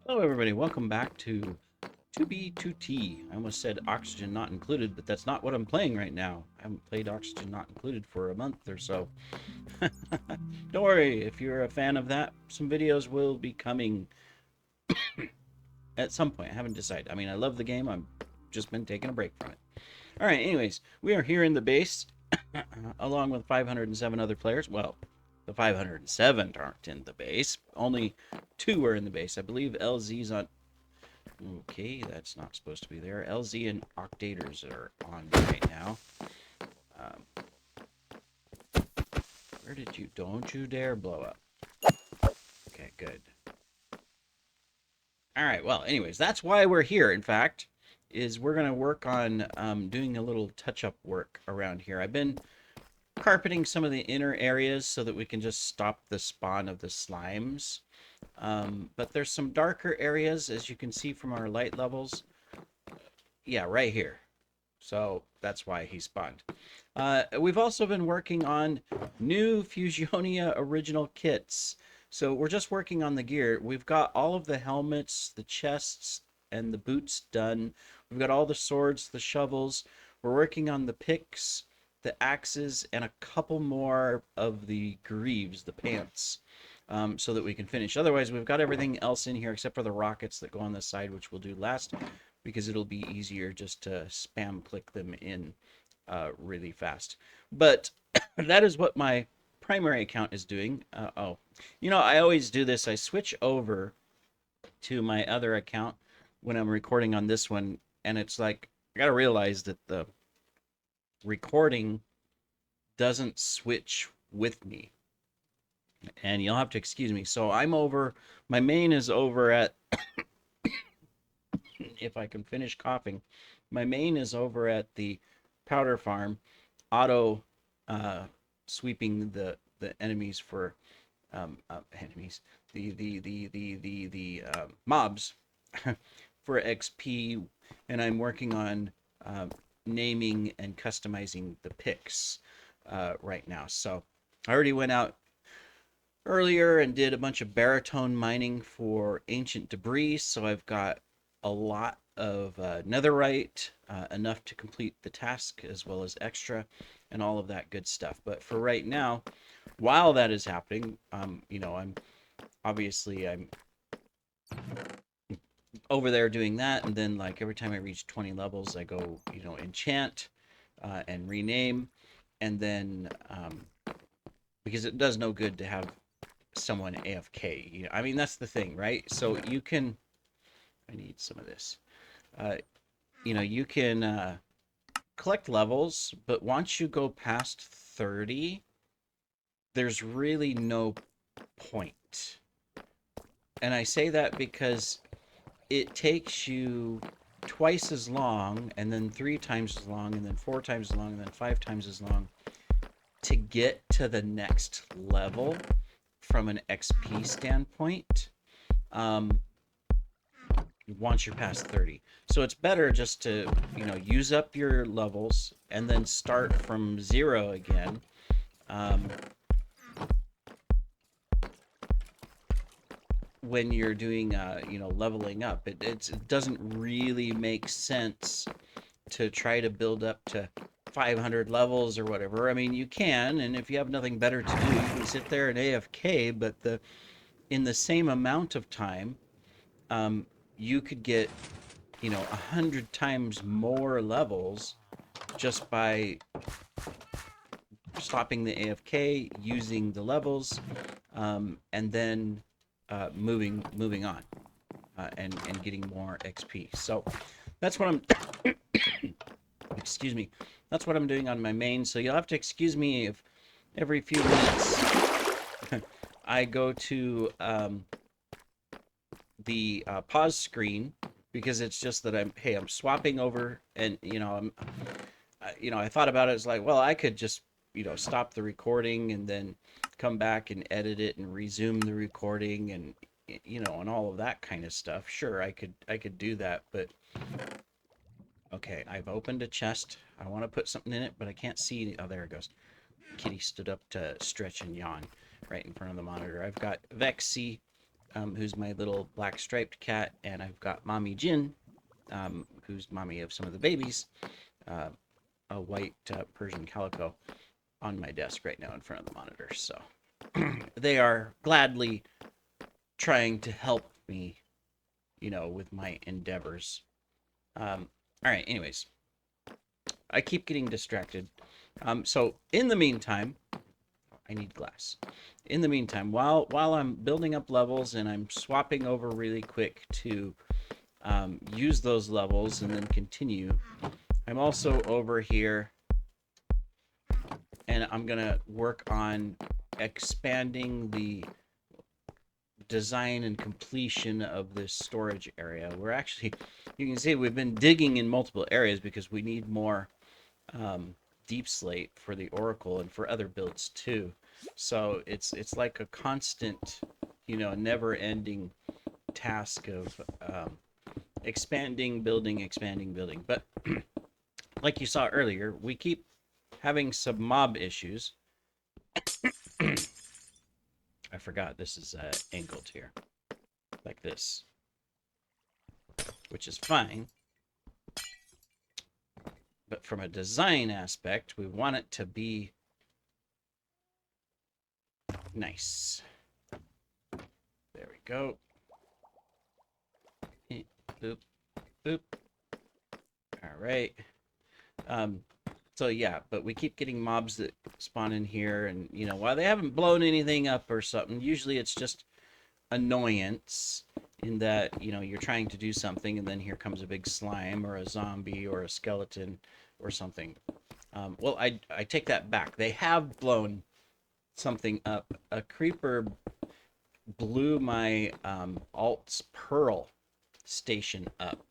Hello, everybody. Welcome back to 2B2T. I almost said Oxygen Not Included, but that's not what I'm playing right now. I haven't played Oxygen Not Included for a month or so. Don't worry, if you're a fan of that, some videos will be coming at some point. I haven't decided. I mean, I love the game. I've just been taking a break from it. All right, anyways, we are here in the base along with 507 other players. Well, the 507 aren't in the base. Only two are in the base. I believe LZ's on. Okay, that's not supposed to be there. LZ and Octators are on right now. Um, where did you... Don't you dare blow up. Okay, good. All right, well, anyways, that's why we're here, in fact, is we're going to work on doing a little touch-up work around here. I've been carpeting some of the inner areas so that we can just stop the spawn of the slimes. But there's some darker areas, as you can see from our light levels. Yeah, right here. So that's why he spawned. We've also been working on new Fusionia original kits. So we're just working on the gear. We've got all of the helmets, the chests, and the boots done. We've got all the swords, the shovels. We're working on the picks, the axes, and a couple more of the greaves, the pants, so that we can finish. Otherwise, we've got everything else in here except for the rockets that go on the side, which we'll do last, because it'll be easier just to spam click them in really fast. But that is what my primary account is doing. I always do this. I switch over to my other account when I'm recording on this one, and it's like I gotta realize that the recording doesn't switch with me, and you'll have to excuse me. So I'm over. My main is over at. If I can finish coughing, my main is over at the powder farm, auto sweeping the enemies for enemies, the mobs for XP, and I'm working on naming and customizing the picks right now. So I already went out earlier and did a bunch of baritone mining for ancient debris, so I've got a lot of netherite, enough to complete the task as well as extra and all of that good stuff. But for right now, while that is happening, I'm obviously I'm over there doing that, and then like every time I reach 20 levels, I go, enchant and rename, and then because it does no good to have someone AFK. I mean, that's the thing, right? So you can. I need some of this. Uh, you can collect levels, but once you go past 30, there's really no point. And I say that because it takes you twice as long, and then 3 times as long, and then 4 times as long, and then 5 times as long to get to the next level from an XP standpoint. Um, once you're past 30. So it's better just to, use up your levels and then start from zero again. When you're doing, leveling up, it doesn't really make sense to try to build up to 500 levels or whatever. I mean, you can, and if you have nothing better to do, you can sit there and AFK, but in the same amount of time, you could get 100 times more levels just by stopping the AFK, using the levels, and then moving on, and getting more XP. So that's what I'm. Excuse me. That's what I'm doing on my main. So you'll have to excuse me if every few minutes I go to the pause screen, because it's just that I'm swapping over, and I thought about it. It's like, well, I could just stop the recording and then come back and edit it and resume the recording, and and all of that kind of stuff. Sure, I could do that, but okay, I've opened a chest. I want to put something in it, but I can't see. Oh, there it goes. Kitty stood up to stretch and yawn right in front of the monitor. I've got Vexy who's my little black striped cat, and I've got Mommy Jin, who's mommy of some of the babies, uh, a white Persian calico, on my desk right now in front of the monitor. So they are gladly trying to help me, with my endeavors. All right, anyways, I keep getting distracted. So in the meantime, I need glass. In the meantime, while I'm building up levels and I'm swapping over really quick to use those levels and then continue, I'm also over here and I'm gonna work on expanding the design and completion of this storage area. We're actually, you can see we've been digging in multiple areas because we need more deep slate for the Oracle and for other builds too. So it's like a constant, never-ending task of expanding, building. But like you saw earlier, we keep having some mob issues. I forgot this is angled here, like this, which is fine. But from a design aspect, we want it to be nice. There we go. Boop, boop. All right. So yeah, but we keep getting mobs that spawn in here, and while they haven't blown anything up or something, usually it's just annoyance in that you're trying to do something and then here comes a big slime or a zombie or a skeleton or something. Well, I take that back. They have blown something up. A creeper blew my alt's pearl station up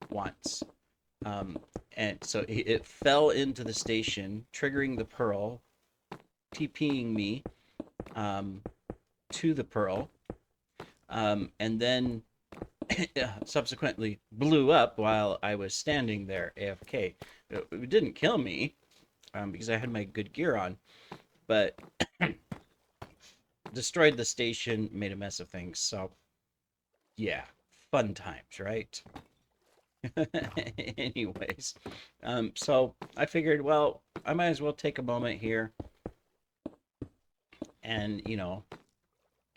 once. And so it fell into the station, triggering the pearl, TPing me to the pearl, and then subsequently blew up while I was standing there AFK. It didn't kill me because I had my good gear on, but destroyed the station, made a mess of things. So yeah, fun times, right? Anyways, so I figured, well, I might as well take a moment here and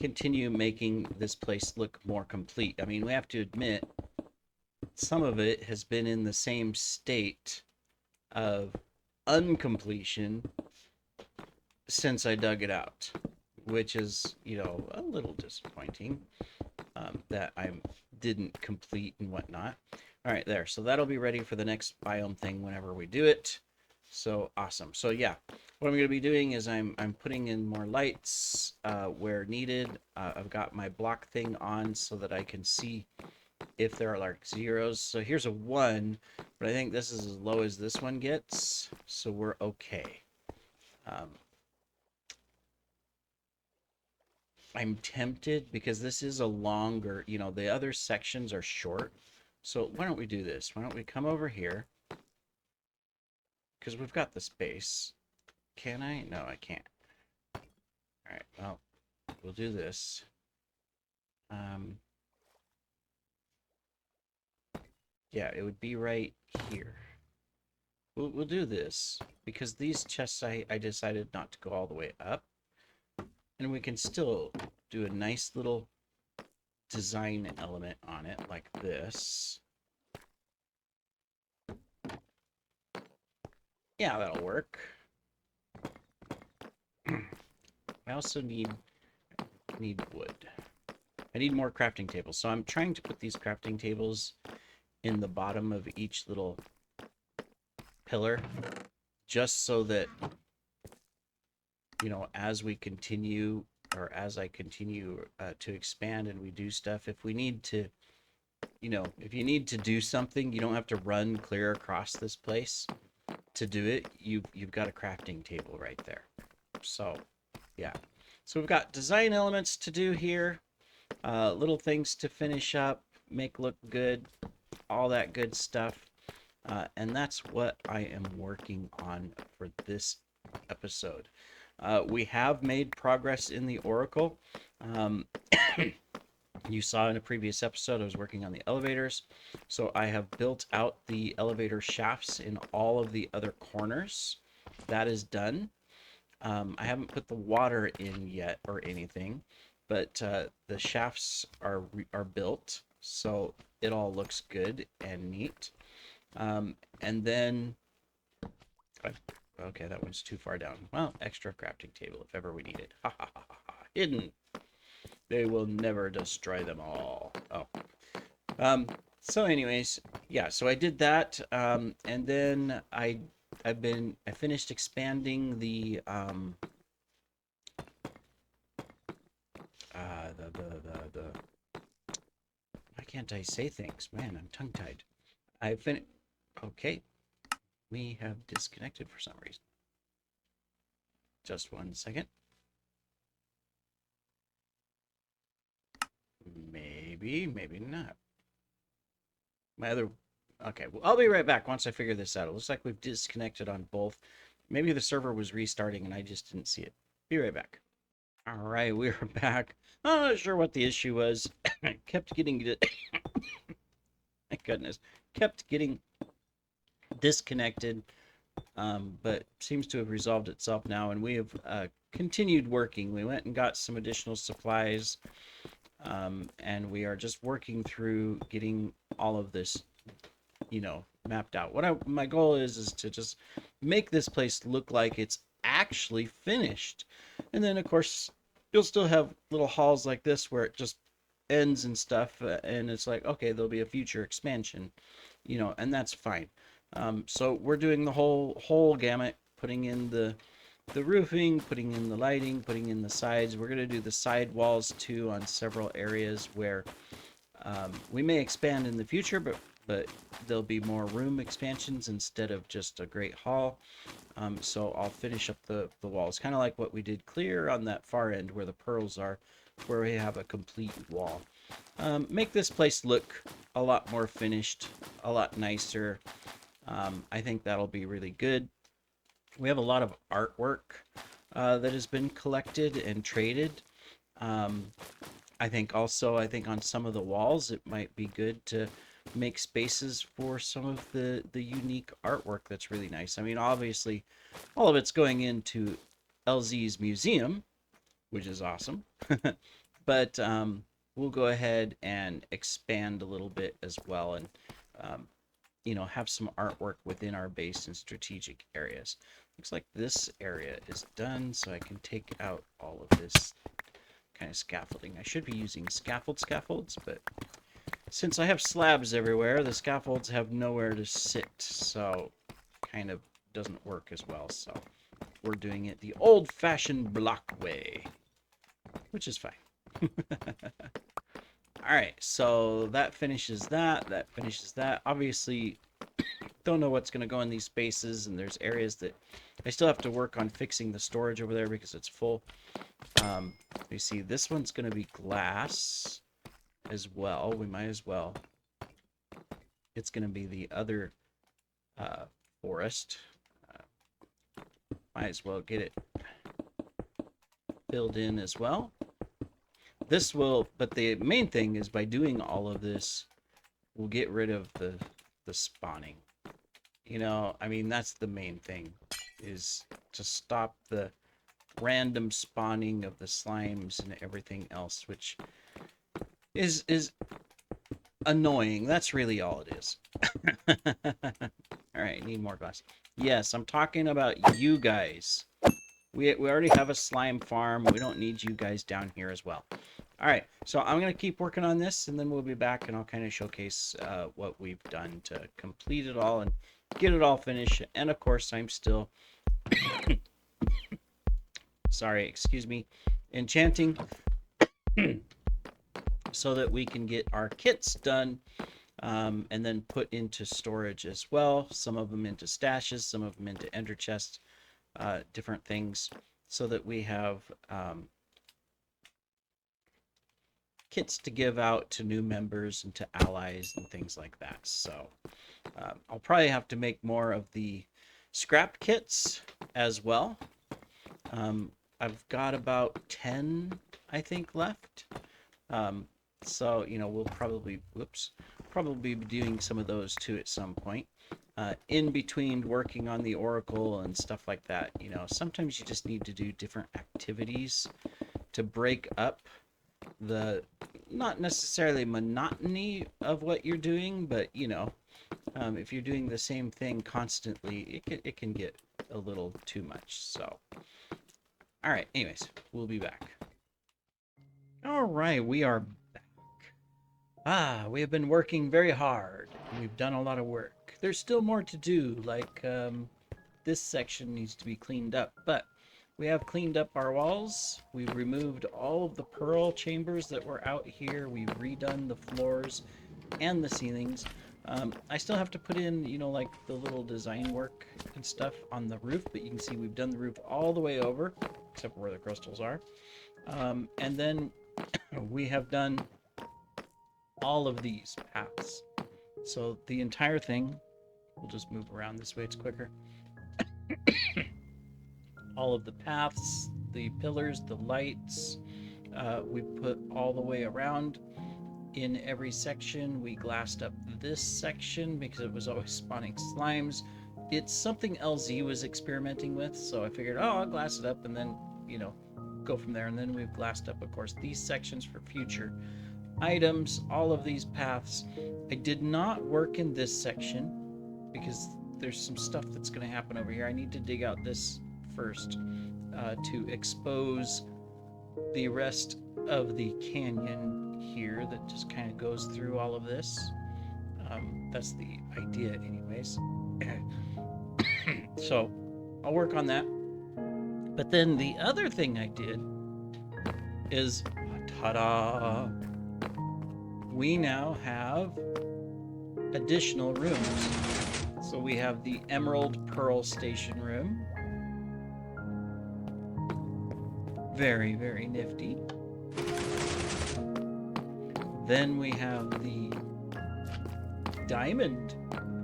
continue making this place look more complete. I mean, we have to admit some of it has been in the same state of uncompletion since I dug it out, which is a little disappointing that I didn't complete and whatnot. All right, there. So that'll be ready for the next biome thing whenever we do it. So awesome. So yeah, what I'm going to be doing is I'm putting in more lights where needed. I've got my block thing on so that I can see if there are like zeros. So here's a 1, but I think this is as low as this one gets. So we're okay. I'm tempted because this is a longer, the other sections are short. So why don't we do this? Why don't we come over here? Because we've got the space. Can I? No, I can't. All right, well, we'll do this. Yeah, it would be right here. We'll do this because these chests I decided not to go all the way up. And we can still do a nice little design element on it like this. Yeah, that'll work. I also need wood. I need more crafting tables. So I'm trying to put these crafting tables in the bottom of each little pillar just so that as we continue or as I continue to expand and we do stuff, if we need to, if you need to do something, you don't have to run clear across this place to do it. You've got a crafting table right there. So yeah, so we've got design elements to do here, little things to finish up, make look good, all that good stuff. And that's what I am working on for this episode. We have made progress in the Oracle. You saw in a previous episode I was working on the elevators, so I have built out the elevator shafts in all of the other corners. That is done. I haven't put the water in yet or anything, but the shafts are built, so it all looks good and neat. And then, okay, that one's too far down. Well, extra crafting table if ever we need it. Ha ha ha ha ha. Hidden. They will never destroy them all. Oh. Um, so anyways, yeah, so I did that. And then I finished expanding the why can't I say things? Man, I'm tongue tied. I finished. Okay, we have disconnected for some reason. Just one second. Maybe not. My other. Okay, well, I'll be right back once I figure this out. It looks like we've disconnected on both. Maybe the server was restarting and I just didn't see it. Be right back. All right, we're back. I'm not sure what the issue was. I kept getting my goodness, kept getting disconnected, but seems to have resolved itself now, and we have continued working. We went and got some additional supplies, and we are just working through getting all of this, mapped out. My goal is to just make this place look like it's actually finished, and then of course you'll still have little halls like this where it just ends and stuff, and it's like, okay, there'll be a future expansion, and that's fine. So we're doing the whole gamut, putting in the roofing, putting in the lighting, putting in the sides. We're going to do the side walls too on several areas where we may expand in the future, but there'll be more room expansions instead of just a great hall. So I'll finish up the walls, kind of like what we did clear on that far end where the pearls are, where we have a complete wall. Make this place look a lot more finished, a lot nicer. I think that'll be really good. We have a lot of artwork that has been collected and traded. Um, I think on some of the walls it might be good to make spaces for some of the unique artwork that's really nice. I mean, obviously, all of it's going into LZ's museum, which is awesome. But we'll go ahead and expand a little bit as well, and um, have some artwork within our base and strategic areas. Looks like this area is done, so I can take out all of this kind of scaffolding. I should be using scaffolds, but since I have slabs everywhere, the scaffolds have nowhere to sit, so kind of doesn't work as well. So we're doing it the old-fashioned block way, which is fine. All right, so that finishes that. That finishes that. Obviously, don't know what's going to go in these spaces, and there's areas that I still have to work on fixing the storage over there because it's full. You see, this one's going to be glass as well. We might as well. It's going to be the other forest. Might as well get it filled in as well. This will, but the main thing is by doing all of this, we'll get rid of the spawning. I mean, that's the main thing, is to stop the random spawning of the slimes and everything else, which is annoying. That's really all it is. All right, need more glass. Yes, I'm talking about you guys. We already have a slime farm. We don't need you guys down here as well. All right, so I'm going to keep working on this, and then we'll be back, and I'll kind of showcase what we've done to complete it all and get it all finished. And, of course, I'm still... sorry, excuse me. Enchanting so that we can get our kits done and then put into storage as well. Some of them into stashes, some of them into ender chests, different things, so that we have... kits to give out to new members and to allies and things like that. So I'll probably have to make more of the scrap kits as well. I've got about 10, I think, left. So, you know, we'll probably, probably be doing some of those too at some point. In between working on the Oracle and stuff like that, you know, sometimes you just need to do different activities to break up the, not necessarily monotony of what you're doing, but, you know, if you're doing the same thing constantly, it can get a little too much. So, all right, anyways, we'll be back. All right, we are back. We have been working very hard. We've done a lot of work. There's still more to do, like this section needs to be cleaned up, but we have cleaned up our walls. We've removed all of the pearl chambers that were out here. We've redone the floors and the ceilings. I still have to put in, you know, like the little design work and stuff on the roof, but you can see we've done the roof all the way over, except for where the crystals are. And then we have done all of these paths. So the entire thing, we'll just move around this way, it's quicker. All of the paths, the pillars, the lights, we put all the way around in every section. We glassed up this section because it was always spawning slimes. It's something LZ was experimenting with, so I figured, oh, I'll glass it up and then, you know, go from there. And then we've glassed up, of course, these sections for future items, all of these paths. I did not work in this section because there's some stuff that's going to happen over here. I need to dig out this first to expose the rest of the canyon here that just kind of goes through all of this. That's the idea anyways. So I'll work on that. But then the other thing I did is, ta-da, we now have additional rooms. So we have the Emerald Pearl Station room. Very, very nifty. Then we have the Diamond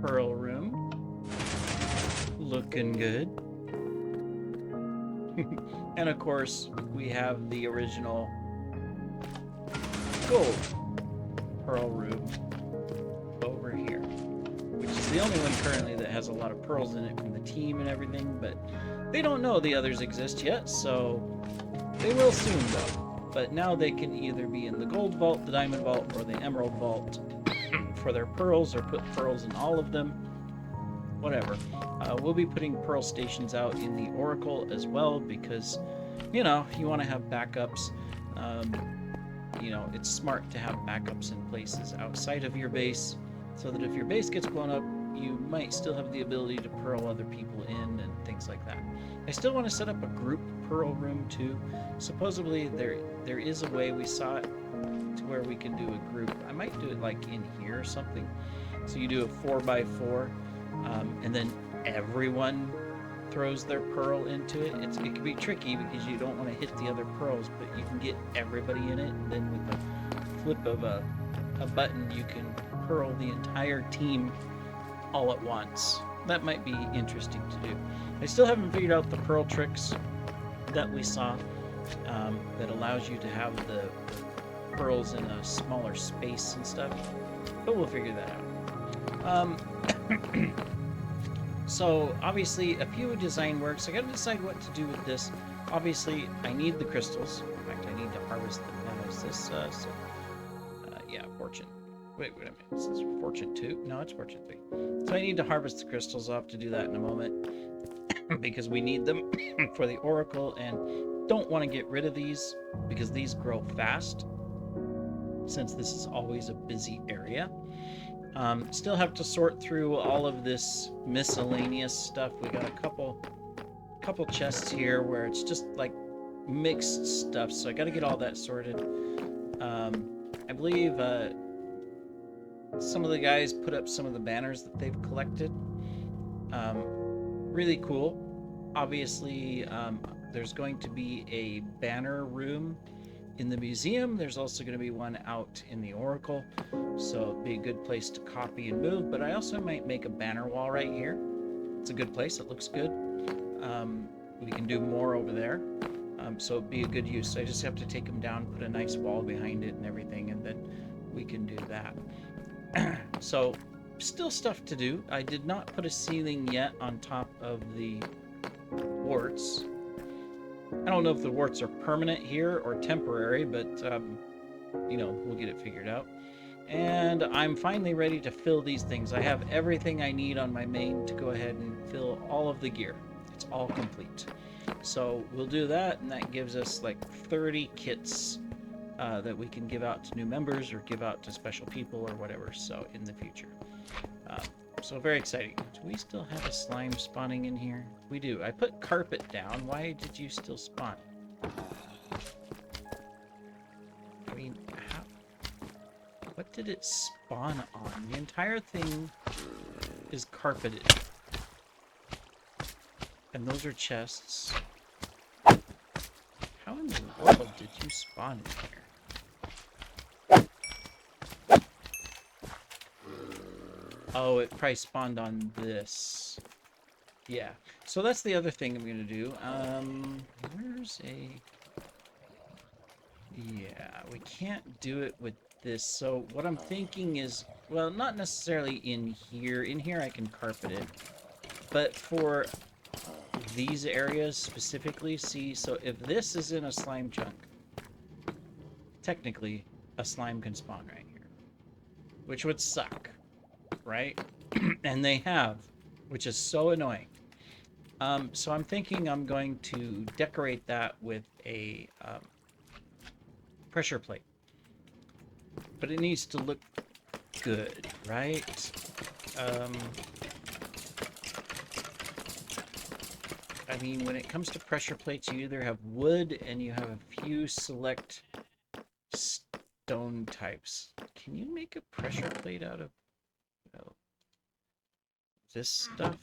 Pearl room. Looking good. And of course, we have the original Gold Pearl room over here, which is the only one currently that has a lot of pearls in it from the team and everything, but they don't know the others exist yet, so they will soon though. But now they can either be in the Gold Vault, the Diamond Vault, or the Emerald Vault for their pearls, or put pearls in all of them. Whatever. We'll be putting pearl stations out in the Oracle as well because, you know, you want to have backups. You know, it's smart to have backups in places outside of your base so that if your base gets blown up, you might still have the ability to pearl other people in and things like that. I still want to set up a group pearl room too. Supposedly there is a way, we saw it, to where we can do a group. I might do it like in here or something. So you do a 4x4 and then everyone throws their pearl into it. It can be tricky because you don't want to hit the other pearls, but you can get everybody in it, and then with the flip of a button you can pearl the entire team all at once. That might be interesting to do. I still haven't figured out the pearl tricks that we saw that allows you to have the pearls in a smaller space and stuff, but we'll figure that out. So obviously a few design works. I gotta decide what to do with this. Obviously I need the crystals. In fact, I need to harvest them. Now is this yeah, fortune. Wait a minute. This is fortune 2? No, it's fortune 3. So I need to harvest the crystals. I'll have to do that in a moment because we need them for the Oracle, and don't want to get rid of these because these grow fast since this is always a busy area. Still have to sort through all of this miscellaneous stuff. We got a couple chests here where it's just like mixed stuff, so I got to get all that sorted. I believe some of the guys put up some of the banners that they've collected. Really cool. Obviously, there's going to be a banner room in the museum. There's also going to be one out in the Oracle, so it'd be a good place to copy and move. But I also might make a banner wall right here. It's a good place. It looks good. We can do more over there. So it'd be a good use. I just have to take them down, put a nice wall behind it and everything, and then we can do that. So still stuff to do. I did not put a ceiling yet on top of the warts. I don't know if the warts are permanent here or temporary, but you know, we'll get it figured out. And I'm finally ready to fill these things. I have everything I need on my main to go ahead and fill all of the gear. It's all complete. So we'll do that, and that gives us like 30 kits that we can give out to new members or give out to special people or whatever, so in the future. So very exciting. Do we still have a slime spawning in here? We do. I put carpet down. Why did you still spawn? I mean, how? What did it spawn on? The entire thing is carpeted. And those are chests. How in the world did you spawn in here? Oh, it probably spawned on this. Yeah. So that's the other thing I'm going to do. Where's a... Yeah, we can't do it with this. So what I'm thinking is, well, not necessarily in here. In here I can carpet it. But for these areas specifically, see, so if this is in a slime chunk, technically a slime can spawn right here, which would suck, right? And they have, which is so annoying. So I'm thinking I'm going to decorate that with a pressure plate, but it needs to look good, right? I mean, when it comes to pressure plates, you either have wood and you have a few select stone types. Can you make a pressure plate out of this stuff?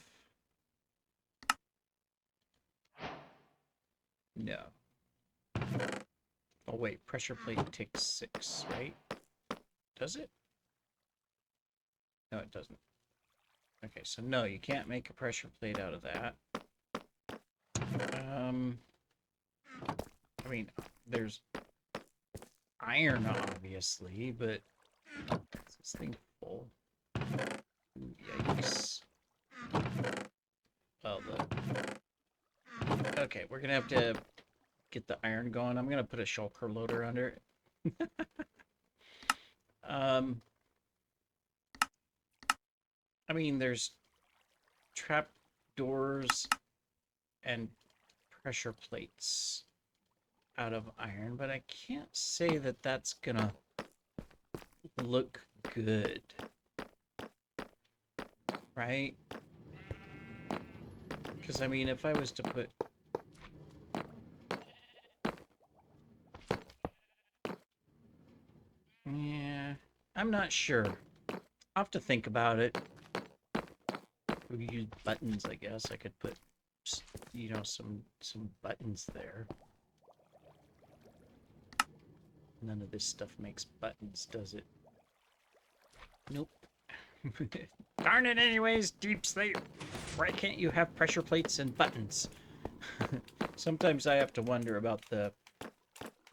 No. Oh wait, pressure plate takes 6, right? Does it? No, it doesn't. Okay, so no, you can't make a pressure plate out of that. I mean, there's iron, obviously, but is this thing full? Yikes. Well, okay, we're gonna have to get the iron going. I'm gonna put a shulker loader under it. I mean, there's trap doors and pressure plates out of iron, but I can't say that that's gonna look good, right? Because I mean, if I was to put yeah, I'm not sure. I'll have to think about it. We could use buttons, I guess. I could put, you know, some buttons there. None of this stuff makes buttons, does it? Nope. Darn it anyways, Deep Sleep. Why can't you have pressure plates and buttons? Sometimes I have to wonder about the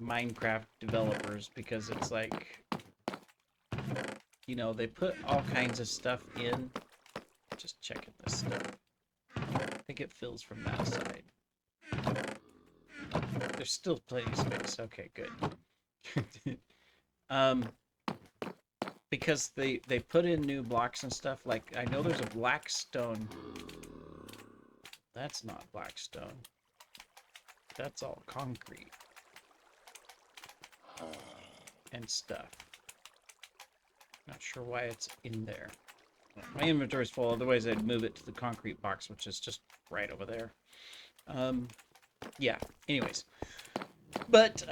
Minecraft developers, because it's like, you know, they put all kinds of stuff in. Just checking this stuff. I think it fills from that side. There's still plenty of space. Okay, good. Because they put in new blocks and stuff. Like, I know there's a black stone. That's not black stone. That's all concrete and stuff. Not sure why it's in there. My inventory's full, otherwise I'd move it to the concrete box, which is just right over there. Yeah, anyways. But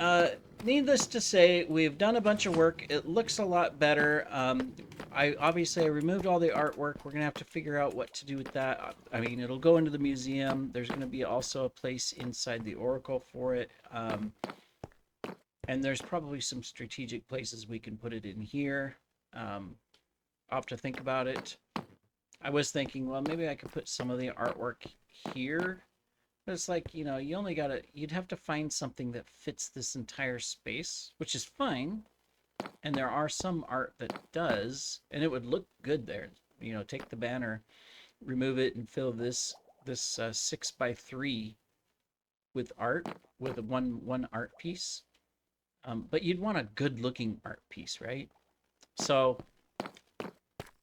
needless to say, we've done a bunch of work. It looks a lot better. I removed all the artwork. We're going to have to figure out what to do with that. I mean, it'll go into the museum. There's going to be also a place inside the Oracle for it. And there's probably some strategic places we can put it in here. I'll have to think about it. I was thinking, well, maybe I could put some of the artwork here, But it's like, you know, you only gotta, you'd have to find something that fits this entire space, which is fine. And there are some art that does, and it would look good there. You know, take the banner, remove it, and fill this 6x3 with art, with a one art piece. But you'd want a good looking art piece, right? So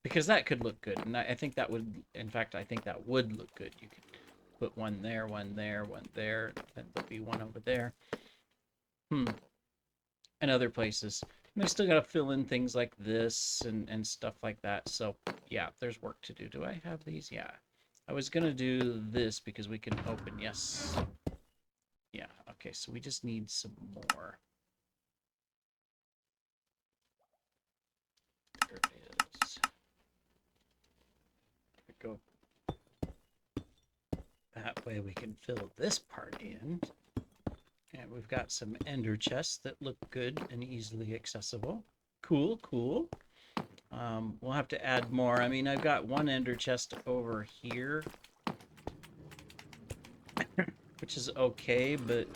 because that could look good, and I think that would, in fact, I think that would look good. You could put one there, one there, one there, and there'll be one over there. And other places. And I still got to fill in things like this and stuff like that. So yeah, there's work to do. Do I have these? Yeah. I was going to do this because we can open. Yes. Yeah. Okay. So we just need some more. There it is. There we go. That way we can fill this part in. And we've got some ender chests that look good and easily accessible. Cool, cool. We'll have to add more. I mean, I've got one ender chest over here, which is okay, but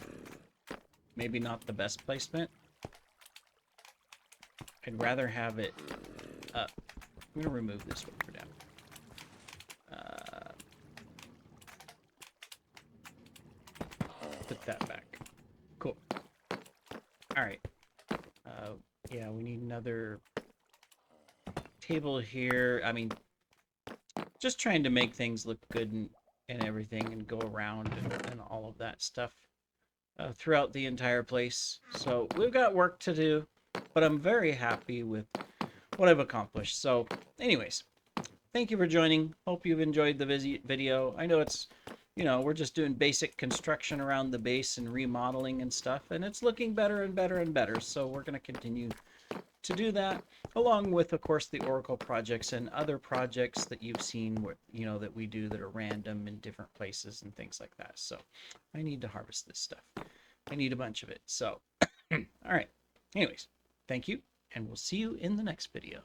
maybe not the best placement. I'd rather have it up. I'm going to remove this one for now. Put that back. Cool. All right. Yeah, we need another table here. I mean, just trying to make things look good and everything, and go around and all of that stuff throughout the entire place. So we've got work to do, but I'm very happy with what I've accomplished. So anyways, thank you for joining. Hope you've enjoyed the video. I know it's, you know, we're just doing basic construction around the base and remodeling and stuff, and it's looking better and better and better. So we're going to continue to do that, along with, of course, the Oracle projects and other projects that you've seen, you know, that we do that are random in different places and things like that. So I need to harvest this stuff. I need a bunch of it. So, all right. Anyways, thank you, and we'll see you in the next video.